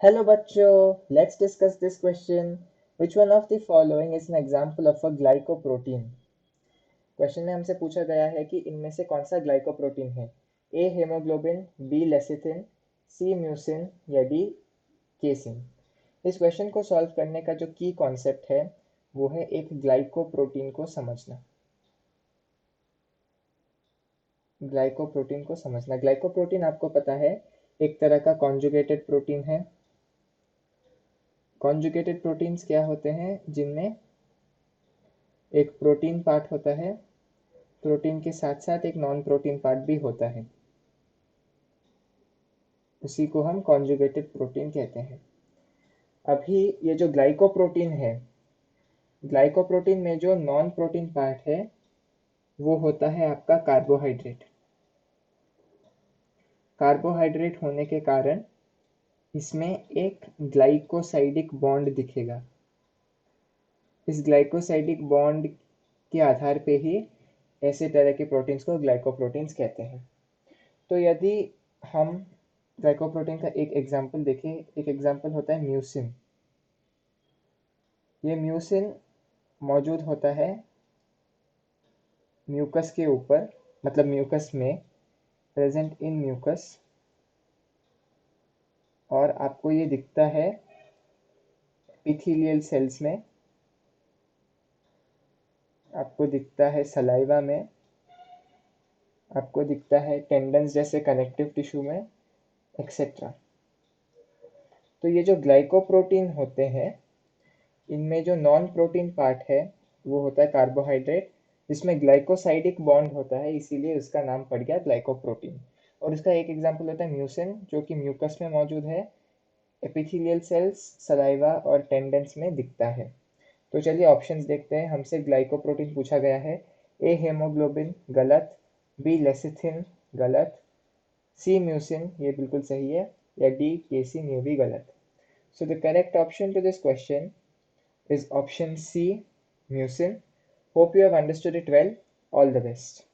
Hello बच्चों, let's discuss this question. Which one of the following is an example of a glycoprotein? Question में हमसे पूछा गया है कि इनमें से कौन सा ग्लाइकोप्रोटीन है। ए हेमोग्लोबिन, बी लेसिथिन, सी म्यूसिन या डी केसिन। इस क्वेश्चन को सॉल्व करने का जो की कॉन्सेप्ट है वो है एक ग्लाइकोप्रोटीन को समझना। ग्लाइकोप्रोटीन आपको पता है एक तरह का कॉन्जुगेटेड प्रोटीन है। कॉन्जुगेटेड प्रोटीन्स क्या होते हैं? जिनमें एक प्रोटीन पार्ट होता है, प्रोटीन के साथ साथ एक नॉन प्रोटीन पार्ट भी होता है, उसी को हम कॉन्जुगेटेड प्रोटीन कहते हैं। अभी ये जो ग्लाइकोप्रोटीन है, ग्लाइकोप्रोटीन में जो नॉन प्रोटीन पार्ट है वो होता है आपका कार्बोहाइड्रेट। कार्बोहाइड्रेट होने के कारण इसमें एक ग्लाइकोसाइडिक बॉन्ड दिखेगा। इस ग्लाइकोसाइडिक बॉन्ड के आधार पे ही ऐसे तरह के प्रोटीन्स को ग्लाइकोप्रोटीन्स कहते हैं। तो यदि हम ग्लाइकोप्रोटीन का एक एग्जाम्पल देखें, एक एग्जाम्पल होता है म्यूसिन। ये म्यूसिन मौजूद होता है म्यूकस के ऊपर, मतलब म्यूकस में, प्रेजेंट इन म्यूकस, और आपको ये दिखता है एपिथेलियल सेल्स में, आपको दिखता है सलाइवा में, आपको दिखता है टेंडन्स जैसे कनेक्टिव टिश्यू में, एक्सेट्रा। तो ये जो ग्लाइकोप्रोटीन होते हैं इनमें जो नॉन प्रोटीन पार्ट है वो होता है कार्बोहाइड्रेट, जिसमें ग्लाइकोसाइडिक बॉन्ड होता है, इसीलिए उसका नाम पड़ गया ग्लाइकोप्रोटीन। और इसका एक एग्जांपल होता है म्यूसिन, जो कि म्यूकस में मौजूद है, एपिथेलियल सेल्स, सलाइवा और टेंडन्स में दिखता है। तो चलिए ऑप्शंस देखते हैं। हमसे ग्लाइकोप्रोटीन पूछा गया है। ए हेमोग्लोबिन गलत, बी लेसिथिन गलत, सी म्यूसिन ये बिल्कुल सही है, या डी केसिन ये भी गलत। So the correct option to this question is option C, mucin. Hope you have understood it well. All the best.